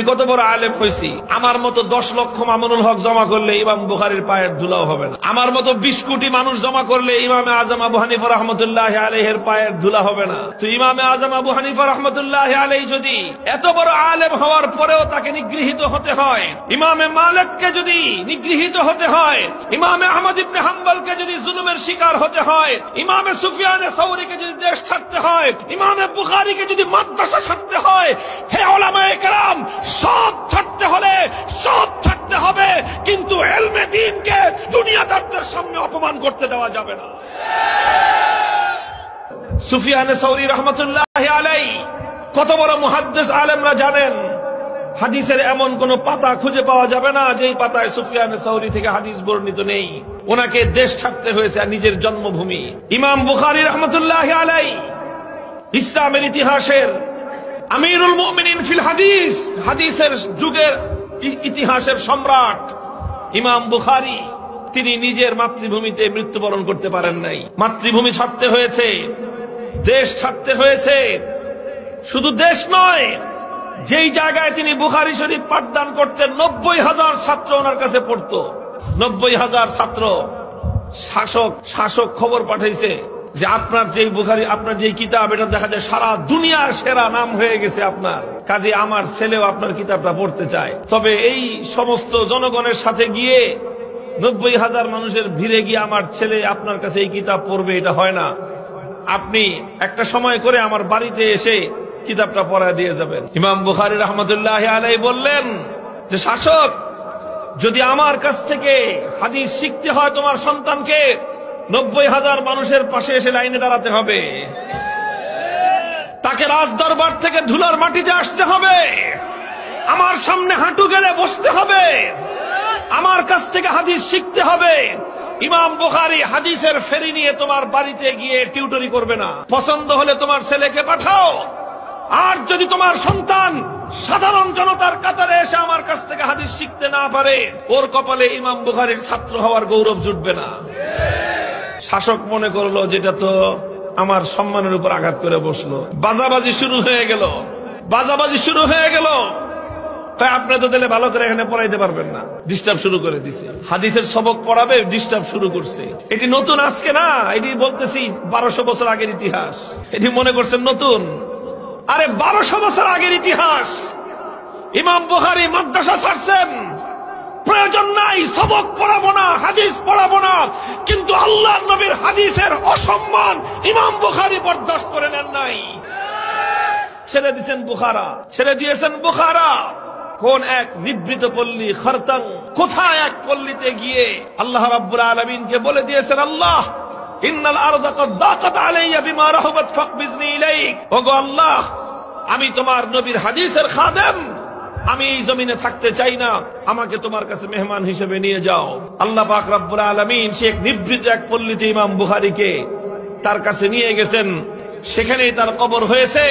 কত বড় আলেম হয়েছি, আমার মতো 10 লক্ষ মামুনুল হক জমা করলে ইমাম বুখারীর পায়ের ধুলাও হবে না। আমার মতো 20 কোটি মানুষ জমা করলে ইমামে আজম আবু হানিফা রাহমাতুল্লাহি আলাইহির পায়ের ধুলা হবে না। তো ইমামে আজম আবু হানিফা রাহমাতুল্লাহি আলাইহি যদি এত বড় আলেম হওয়ার পরেও তাকে নিগৃহীত হতে হয়, ইমামে মালিককে যদি নিগৃহীত হতে হয়, ইমামে আহমদ ইবনে হাম্বলকে যদি জুলুমের শিকার হতে হয়, ইমামে সুফিয়ানে সাউরীকে যদি দেশ ছাড়তে হয়, ইমামে বুখারীকে যদি মাদ্রাসা ছাড়তে হয়, হে উলামায়ে কেরাম, সব ছাড়তে হলে সব ছাড়তে হবে, কিন্তু ইলমে দ্বীনকে দুনিয়াদারদের সামনে অপমান করতে দেওয়া যাবে না। সুফিয়ানে সাউরী রাহমাতুল্লাহি আলাইহি কত বড় মুহাদ্দিস আলেমরা জানেন, হাদিসের এমন কোন পাতা খুঁজে পাওয়া যাবে না যেই পাতায় সুফিয়ানে সাউরী থেকে হাদিস বর্ণিত নেই। ওনাকে দেশ ছাড়তে হয়েছে, নিজের জন্মভূমি। ইমাম বুখারী রাহমাতুল্লাহি আলাইহি ইসলামের ইতিহাসের আমিরুল মুমিনিন ফিল হাদিস, হাদিসের যুগের ইতিহাসের সম্রাট ইমাম বুখারী, তিনি নিজের মাতৃভূমিতে মৃত্যুবরণ করতে পারেন নাই। মাতৃভূমি ছাড়তে হয়েছে, দেশ ছাড়তে হয়েছে। শুধু দেশ নয়, যেই জায়গায় তিনি বুখারী শরীফ পাঠদান করতেন 90,000 ছাত্র ওনার কাছে পড়তো। 90,000 ছাত্র। শাসক খবর পাঠাইছে যে আপনার যেই বুখারী, আপনার যেই কিতাব, এটা দেখা যায় সারা দুনিয়ার সেরা নাম হয়ে গেছে আপনার, কাজে আমার ছেলেও আপনার কিতাবটা পড়তে চায়। তবে এই সমস্ত জনগণের সাথে গিয়ে 90,000 মানুষের ভিড়ে গিয়ে আমার ছেলে আপনার কাছে এই কিতাব পড়বে, এটা হয় না। আপনি একটা সময় করে আমার বাড়িতে এসে কিতাবটা পড়া দিয়ে যাবেন। ইমাম বুখারী রাহমাতুল্লাহি আলাইহি বললেন যে শাসক, যদি আমার কাছ থেকে হাদিস শিখতে হয় তোমার সন্তানকে, 90,000 মানুষের পাশে এসে লাইনে দাঁড়াতে হবে, তাকে রাজদরবার থেকে ধুলার মাটিতে আসতে হবে, আমার সামনে হাঁটু গেড়ে বসতে হবে, আমার কাছ থেকে হাদিস শিখতে হবে। ইমাম বুখারী হাদিসের ফেরি নিয়ে তোমার বাড়িতে গিয়ে টিউটরি করবে না। পছন্দ হলে তোমার ছেলেকে পাঠাও, আর যদি তোমার সন্তান সাধারণ জনতার কাতারে এসে আমার কাছ থেকে হাদিস শিখতে না পারে, ওর কপালে ইমাম বুখারীর ছাত্র হওয়ার গৌরব জুটবে না। শাসক মনে করলো যেটা তো আমার সম্মানের উপর আঘাত করে বসলো। বাজাবাজি শুরু হয়ে গেল। তাই আপনি তো দিলে ভালো করে এখানে পড়াইতে পারবেন না, ডিস্টার্ব শুরু করে দিছে। হাদিসের সবক পড়াবে, ডিস্টার্ব শুরু করছে। এটি নতুন আজকে না, এটি বলতেছি 1200 বছর আগের ইতিহাস। এটি মনে করছেন নতুন? আরে 1200 বছর আগের ইতিহাস। ইমাম বুখারী মাদ্রাসা ছাড়ছেন, প্রয়োজন নাই, সবক পড়াবো না, হাদিস পড়াবো না, কিন্তু আল্লাহর নবীর হাদিসের অসম্মান ইমাম বুখারী বরদাস্ত করে নেন নাই। ছেড়ে দিয়েছেন বুখারা। কোন এক নিভৃত পল্লী, খারতাং, কোথায় এক পল্লীতে গিয়ে আল্লাহ রাব্বুল আলামিনকে বলে দিয়েছেন, আল্লাহ ইন্নাল আরদা কদ দাকাত আলাইয়া বিমা রাহাবাত ফাকবিজনি ইলাইক। ওগো আল্লাহ, আমি তোমার নবীর হাদিসের খাদেম, আমি এই জমিনে থাকতে চাই না, আমাকে তোমার কাছে মেহমান হিসেবে নিয়ে যাও। আল্লাহ পাক রব্বুল আলামিন শেখ নিভৃত এক পল্লীতে ইমাম বুখারীকে তার কাছে নিয়ে গেছেন। সেখানেই তার কবর হয়েছে।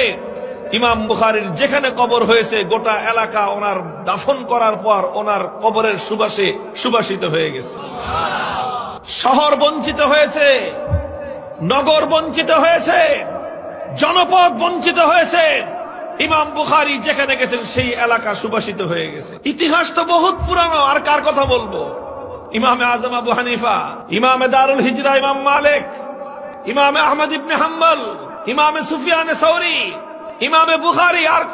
ইমাম বুখারীর যেখানে কবর হয়েছে গোটা এলাকা ওনার দাফন করার পর ওনার কবরের সুবাসে সুবাসিত হয়ে গেছে। শহর বঞ্চিত হয়েছে, নগর বঞ্চিত হয়েছে, জনপদ বঞ্চিত হয়েছে। ইমাম বুখারী যেখানে গেছেন সেই এলাকা সুবাসিত হয়ে গেছে। ইতিহাস তো বহুত পুরানো, আর কার কথা বলবো? ইমামে আজম আবু হানিফা, ইমামে দারুল হিজরা ইমাম মালিক, ইমামে আহমদ ইবনে হাম্বল, ইমামে সুফিয়ানে সাউরী, ইমামে বুখারী, আর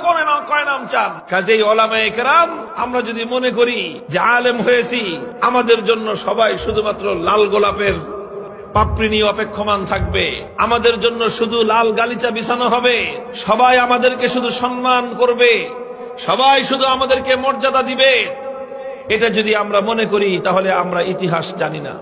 কয় নাম চান? কাজেই উলামায়ে কেরাম, আমরা যদি মনে করি যে আলেম হয়েছি, আমাদের জন্য সবাই শুধুমাত্র লাল গোলাপের পাপড়ি নিয়ে অপেক্ষমান থাকবে, আমাদের জন্য শুধু লাল গালিচা বিছানো হবে, সবাই আমাদেরকে শুধু সম্মান করবে, সবাই শুধু আমাদেরকে মর্যাদা দিবে, এটা যদি আমরা মনে করি তাহলে আমরা ইতিহাস জানি না।